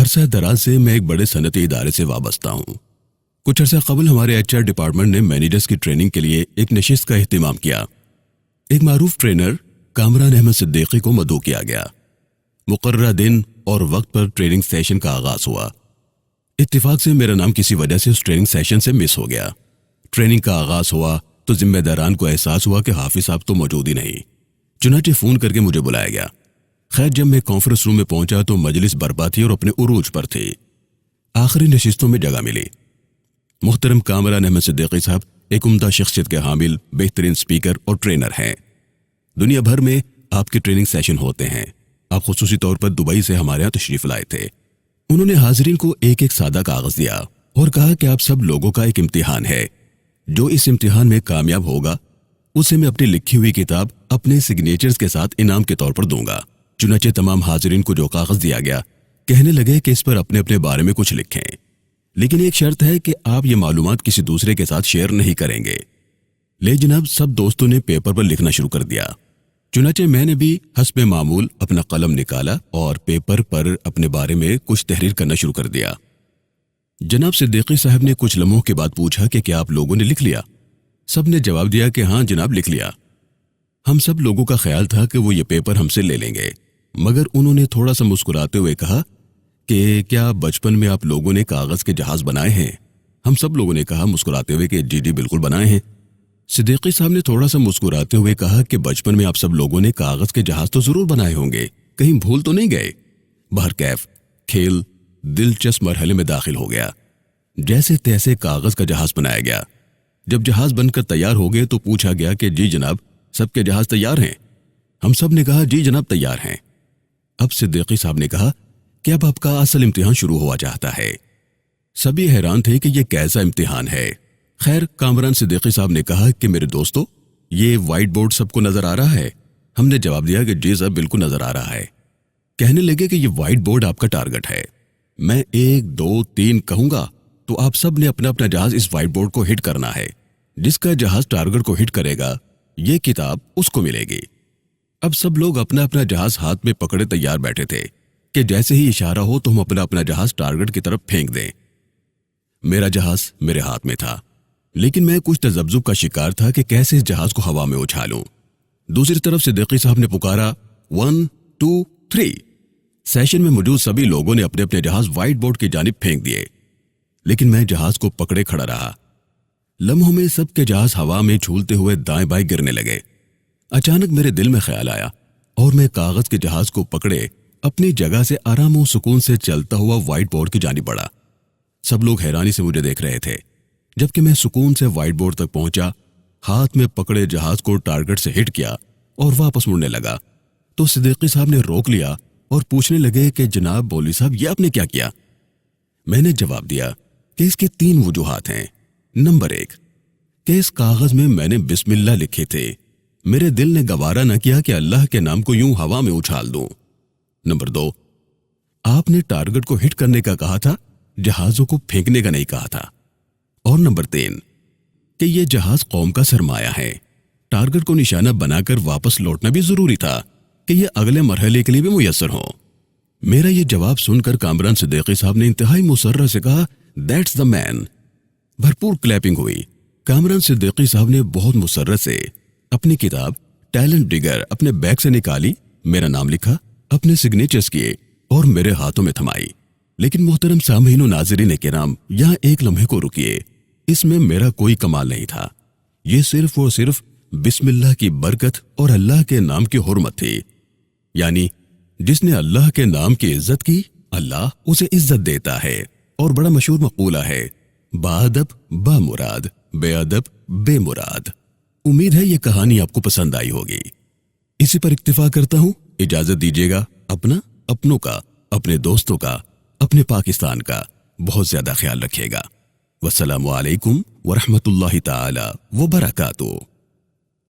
عرصہ دراز سے میں ایک بڑے صنعتی ادارے سے وابستہ ہوں۔ کچھ عرصہ قبل ہمارے HR ڈپارٹمنٹ نے مینیجرز کی ٹریننگ کے لیے ایک نشست کا اہتمام کیا۔ ایک معروف ٹرینر کامران احمد صدیقی کو مدعو کیا گیا۔ مقررہ دن اور وقت پر ٹریننگ سیشن کا آغاز ہوا۔ اتفاق سے میرا نام کسی وجہ سے اس ٹریننگ سیشن سے مس ہو گیا۔ ٹریننگ کا آغاز ہوا تو ذمہ داران کو احساس ہوا کہ حافظ صاحب تو موجود ہی نہیں، چنانچہ فون کر کے مجھے بلایا گیا۔ خیر جب میں کانفرنس روم میں پہنچا تو مجلس برپا تھی اور اپنے عروج پر تھی۔ آخری نشستوں میں جگہ ملی۔ محترم کامران احمد صدیقی صاحب ایک عمدہ شخصیت کے حامل، بہترین سپیکر اور ٹرینر ہیں۔ دنیا بھر میں آپ کے ٹریننگ سیشن ہوتے ہیں۔ آپ خصوصی طور پر دبئی سے ہمارے یہاں تشریف لائے تھے۔ انہوں نے حاضرین کو ایک ایک سادہ کاغذ دیا اور کہا کہ آپ سب لوگوں کا ایک امتحان ہے۔ جو اس امتحان میں کامیاب ہوگا اسے میں اپنی لکھی ہوئی کتاب اپنے سگنیچرز کے ساتھ انعام کے طور پر دوں گا۔ چنانچہ تمام حاضرین کو جو کاغذ دیا گیا کہنے لگے کہ اس پر اپنے اپنے بارے میں کچھ لکھیں، لیکن ایک شرط ہے کہ آپ یہ معلومات کسی دوسرے کے ساتھ شیئر نہیں کریں گے۔ لے جناب سب دوستوں نے پیپر پر لکھنا شروع کر دیا۔ چنانچہ میں نے بھی حسب معمول اپنا قلم نکالا اور پیپر پر اپنے بارے میں کچھ تحریر کرنا شروع کر دیا۔ جناب صدیقی صاحب نے کچھ لمحوں کے بعد پوچھا کہ کیا آپ لوگوں نے لکھ لیا؟ سب نے جواب دیا کہ ہاں جناب لکھ لیا۔ ہم سب لوگوں کا خیال تھا کہ وہ یہ پیپر ہم سے لے لیں گے، مگر انہوں نے تھوڑا سا مسکراتے ہوئے کہا کہ کیا بچپن میں آپ لوگوں نے کاغذ کے جہاز بنائے ہیں؟ ہم سب لوگوں نے کہا مسکراتے ہوئے کہ جی بالکل بنائے ہیں۔ صدیقی صاحب نے تھوڑا سا مسکراتے ہوئے کہا کہ بچپن میں آپ سب لوگوں نے کاغذ کے جہاز تو ضرور بنائے ہوں گے، کہیں بھول تو نہیں گئے؟ بہرکیف کھیل دلچسپ مرحلے میں داخل ہو گیا۔ جیسے تیسے کاغذ کا جہاز بنایا گیا۔ جب جہاز بن کر تیار ہو گئے تو پوچھا گیا کہ جی جناب سب کے جہاز تیار ہیں؟ ہم سب نے کہا جی جناب تیار ہیں۔ اب صدیقی صاحب نے کہا کہ اب آپ کا اصل امتحان شروع ہوا چاہتا ہے۔ سبھی حیران تھے کہ یہ کیسا امتحان ہے۔ خیر کامران صدیقی صاحب نے کہا کہ میرے دوستو یہ وائٹ بورڈ سب کو نظر آ رہا ہے؟ ہم نے جواب دیا کہ جی سر بالکل نظر آ رہا ہے۔ کہنے لگے کہ یہ وائٹ بورڈ آپ کا ٹارگٹ ہے، میں 1 2 3 کہوں گا تو آپ سب نے اپنا اپنا جہاز اس وائٹ بورڈ کو ہٹ کرنا ہے۔ جس کا جہاز ٹارگٹ کو ہٹ کرے گا یہ کتاب اس کو ملے گی۔ اب سب لوگ اپنا اپنا جہاز ہاتھ میں پکڑے تیار بیٹھے تھے کہ جیسے ہی اشارہ ہو تو ہم اپنا اپنا جہاز ٹارگٹ کی طرف پھینک دیں۔ میرا جہاز میرے ہاتھ میں تھا، لیکن میں کچھ تذبذب کا شکار تھا کہ کیسے اس جہاز کو ہوا میں اچھالوں۔ دوسری طرف صدیقی صاحب نے پکارا 1 2 3۔ سیشن میں موجود سبھی لوگوں نے اپنے اپنے جہاز وائٹ بورڈ کی جانب پھینک دیے، لیکن میں جہاز کو پکڑے کھڑا رہا۔ لمحوں میں سب کے جہاز ہوا میں جھولتے ہوئے دائیں بائیں گرنے لگے۔ اچانک میرے دل میں خیال آیا اور میں کاغذ کے جہاز کو پکڑے اپنی جگہ سے آرام و سکون سے چلتا ہوا وائٹ بورڈ کی جانب بڑھا۔ سب لوگ حیرانی سے مجھے دیکھ رہے تھے، جبکہ میں سکون سے وائٹ بورڈ تک پہنچا، ہاتھ میں پکڑے جہاز کو ٹارگٹ سے ہٹ کیا اور واپس مڑنے لگا تو صدیقی صاحب نے روک لیا اور پوچھنے لگے کہ جناب مولوی صاحب یہ آپ نے کیا کیا؟ میں نے جواب دیا کہ اس کے 3 وجوہات ہیں۔ نمبر 1 کہ اس کاغذ میں نے بسم اللہ لکھے تھے، میرے دل نے گوارا نہ کیا کہ اللہ کے نام کو یوں ہوا میں اچھال دوں۔ نمبر 2 آپ نے ٹارگٹ کو ہٹ کرنے کا کہا تھا، جہازوں کو پھینکنے کا نہیں کہا تھا۔ اور نمبر 3 کہ یہ جہاز قوم کا سرمایہ ہے، ٹارگٹ کو نشانہ بنا کر واپس لوٹنا بھی ضروری تھا کہ یہ اگلے مرحلے کے لیے بھی میسر ہو۔ میرا یہ جواب سن کر کامران صدیقی صاحب نے انتہائی مسرت سے کہا دیٹس دا مین۔ بھرپور کلیپنگ ہوئی۔ کامران صدیقی صاحب نے بہت مسرت سے اپنی کتاب ٹیلنٹ ڈگر اپنے بیگ سے نکالی، میرا نام لکھا، اپنے سگنیچرز کیے اور میرے ہاتھوں میں تھمائی۔ لیکن محترم سامعین و ناظرین کرام یہاں ایک لمحے کو رکیے، اس میں میرا کوئی کمال نہیں تھا، یہ صرف اور صرف بسم اللہ کی برکت اور اللہ کے نام کی حرمت تھی۔ یعنی جس نے اللہ کے نام کی عزت کی اللہ اسے عزت دیتا ہے، اور بڑا مشہور مقولہ ہے باادب با مراد، بے ادب بے مراد۔ امید ہے یہ کہانی آپ کو پسند آئی ہوگی۔ اسی پر اکتفا کرتا ہوں، اجازت دیجیے گا۔ اپنا، اپنوں کا، اپنے دوستوں کا، اپنے پاکستان کا بہت زیادہ خیال رکھیے گا۔ والسلام علیکم ورحمۃ اللہ تعالی وبرکاتہ۔